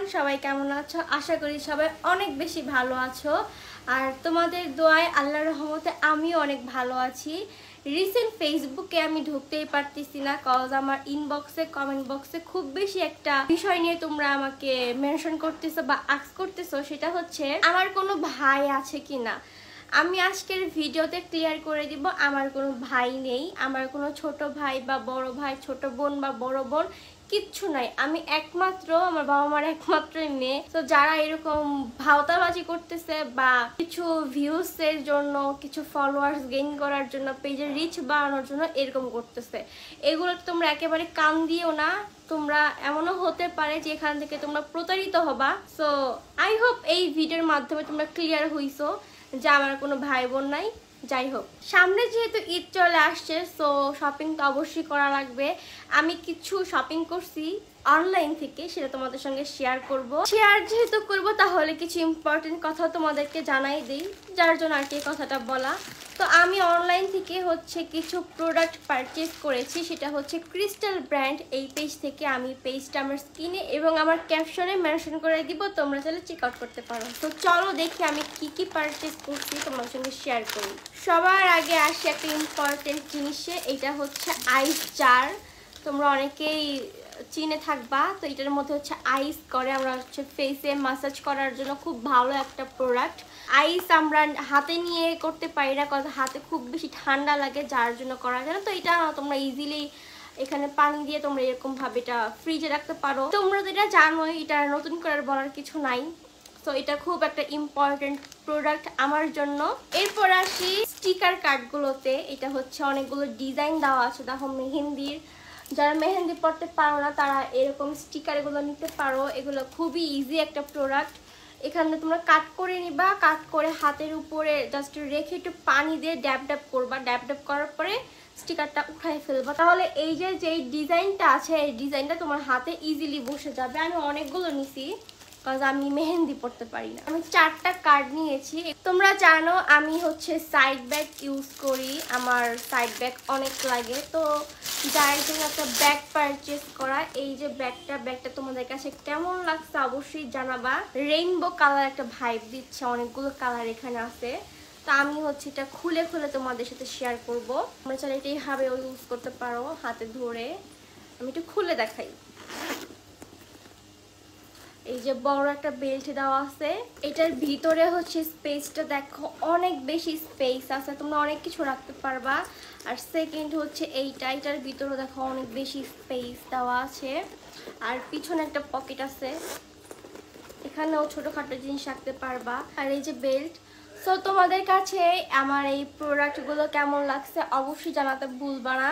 Everyone, সবাই কেমন আছো? আশা করি সবাই অনেক বেশি ভালো আছো। আর তোমাদের দোয়ায় আল্লাহর রহমতে আমিও অনেক ভালো আছি। রিসেন্ট ফেসবুকে আমি ঢুকতেই পারতেছি না, কজ আমার ইনবক্সে কমেন্ট বক্সে খুব বেশি একটা বিষয় নিয়ে তোমরা আমাকে মেনশন করতেছো বা আস্ক করতেছো, সেটা হচ্ছে আমার কোনো ভাই আছে কিনা। আমি আজকের ভিডিওতে ক্লিয়ার করে দিব আমার কোনো ভাই নেই, আমার কোনো ছোট ভাই বা বড় ভাই, ছোট বোন বা বড় বোন কিচ্ছু নাই। আমি একমাত্র আমার বাবা মার একমাত্রই মেয়ে। তো যারা এরকম ভাওতাবাজি করতেছে বা কিছু ভিউজ এর জন্য, কিছু ফলোয়ার্স গেইন করার জন্য, পেজের রিচ বাড়ানোর জন্য এরকম করতেছে, এগুলো তোমরা একেবারে কান দিও না। তোমরা এমনও হতে পারে যে এখান থেকে তোমরা প্রতারিত হবা। সো আই হোপ এই ভিডিওর মাধ্যমে তোমরা ক্লিয়ার হইছো যে আমার কোনো ভাই বোন নাই। যাই হোক, সামনে যেহেতু ঈদ চলে আসছে, সো শপিং তো অবশ্যই করা লাগবে। আমি কিছু শপিং করছি অনলাইন থেকে, সেটা তোমাদের সঙ্গে শেয়ার যেহেতু করব, তাহলে কিছু ইম্পর্টেন্ট কথা তোমাদেরকে জানাই দিই, যার জন্য আর কি কথাটা বলা। তো আমি অনলাইন থেকে কিছু প্রোডাক্ট পারচেজ করেছি, সেটা হচ্ছে ক্রিস্টাল ব্র্যান্ড। এই পেজ থেকে, আমি পেজটা আমার স্ক্রিনে এবং আমার ক্যাপশনে মেনশন করে দিব, তোমরা চাইলে চেক আউট করতে পারো। তো চলো দেখি আমি কি পারচেজ করছি, তোমার সঙ্গে শেয়ার করি। সবার আগে আসি একটা ইম্পর্টেন্ট জিনিসে, এটা হচ্ছে আইস জার। তোমরা অনেকেই চিনে থাকবা। তো এটার মধ্যে আইস করে, আমরা ফেসে ম্যাসাজ করার জন্য খুব ভালো একটা প্রোডাক্ট। আইস আমরা হাতে নিয়ে করতে পারি না, কারণ হাতে খুব বেশি ঠান্ডা লাগে, যার জন্য করা যায় না। তো এটা তোমরা ইজিলি এখানে পানি দিয়ে তোমরা এরকম ভাবে এটা ফ্রিজে রাখতে পারো। তোমরা তো এটা জানোই, এটা নতুন করে বলার কিছু নাই। তো এটা খুব একটা ইম্পর্টেন্ট প্রোডাক্ট আমার জন্য। এরপর আসি স্টিকার কার্ডগুলোতে। এটা অনেকগুলো ডিজাইন দেওয়া আছে, দেখো মেহেন্দির। যারা মেহেন্দি পড়তে পারো না, তারা এরকম স্টিকার এগুলো নিতে পারো। এগুলো খুবই ইজি একটা প্রোডাক্ট। এখানে তোমরা কাট করে নিবা, কাট করে হাতের উপরে জাস্ট রেখে একটু পানি দিয়ে ড্যাব ড্যাব করবা। ড্যাব ড্যাব করার পরে স্টিকারটা উঠাই ফেলবা, তাহলে এই যে ডিজাইনটা আছে, এই ডিজাইনটা তোমার হাতে ইজিলি বসে যাবে। আমি অনেকগুলো নিছি, কারণ আমি মেহেন্দি পড়তে পারি না। আমি 4টা কার্ড নিয়েছি। তোমরা জানো আমি সাইড ব্যাগ ইউজ করি, আমার সাইড ব্যাগ অনেক লাগে। তো যার জন্য একটা ব্যাগ পারচেস করা। এই যে ব্যাগটা তোমাদের কাছে কেমন লাগছে অবশ্যই জানাবা। রেইনবো কালার একটা ভাইব দিচ্ছে, অনেকগুলো কালার এখানে আছে। তো আমি এটা খুলে তোমাদের সাথে শেয়ার করব। তোমরা চাইলে এটা এইভাবে ইউজ করতে পারো, হাতে ধরে। আমি একটু খুলে দেখাই। এই যে বড় একটা বেল্ট দেওয়া আছে, এটার ভিতরে স্পেসটা দেখো, অনেক বেশি স্পেস আছে, তোমরা অনেক কিছু রাখতে পারবা। আর সেকেন্ড এটার ভিতরে দেখো অনেক বেশি স্পেস দেওয়া আছে। আর পিছনে একটা পকেট আছে, এখানেও ছোটখাটো জিনিস রাখতে পারবা। আর এই যে বেল্ট। সো তোমাদের কাছে আমার এই প্রোডাক্টগুলো কেমন লাগছে অবশ্যই জানাতে ভুলবা না।